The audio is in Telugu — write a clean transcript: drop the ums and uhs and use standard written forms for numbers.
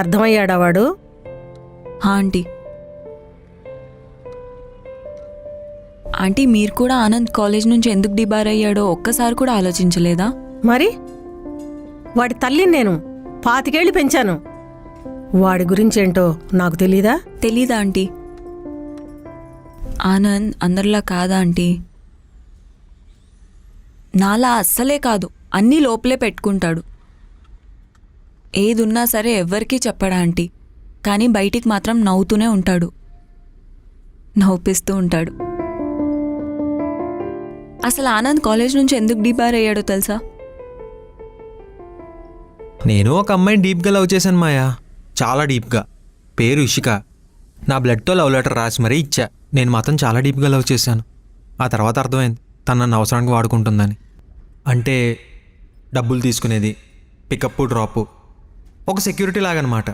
అర్థమయ్యాడా వాడు? ఆంటీ ఆంటీ మీరు కూడా ఆనంద్ కాలేజ్ నుంచి ఎందుకు డిబార్ అయ్యాడో ఒక్కసారి కూడా ఆలోచించలేదా? మరి వాడి తల్లిని నేను 25 ఏళ్ళు పెంచాను. వాడి గురించేంటో నాకు తెలీదా? తెలీదా ఆంటీ? ఆనంద్ అందరిలా కాదా ఆంటీ? నాలా అస్సలే కాదు, అన్నీ లోపలే పెట్టుకుంటాడు. ఏదున్నా సరే ఎవ్వరికీ చెప్పడా ఆంటీ, కానీ బయటికి మాత్రం నవ్వుతూనే ఉంటాడు, నవ్విస్తూ ఉంటాడు. అసలు ఆనంద్ కాలేజ్ నుంచి ఎందుకు డిబార్ అయ్యాడో తెలుసా? నేను ఒక అమ్మాయిని డీప్గా లవ్ చేశాను మాయా, చాలా డీప్గా. పేరు ఇషిక. నా బ్లడ్తో లవ్ లెటర్ రాసి మరీ ఇచ్చా. నేను మాత్రం చాలా డీప్గా లవ్ చేశాను. ఆ తర్వాత అర్థమైంది తను నన్ను అవసరానికి వాడుకుంటుందని. అంటే డబ్బులు తీసుకునేది, పికప్ డ్రాపు, ఒక సెక్యూరిటీ లాగనమాట.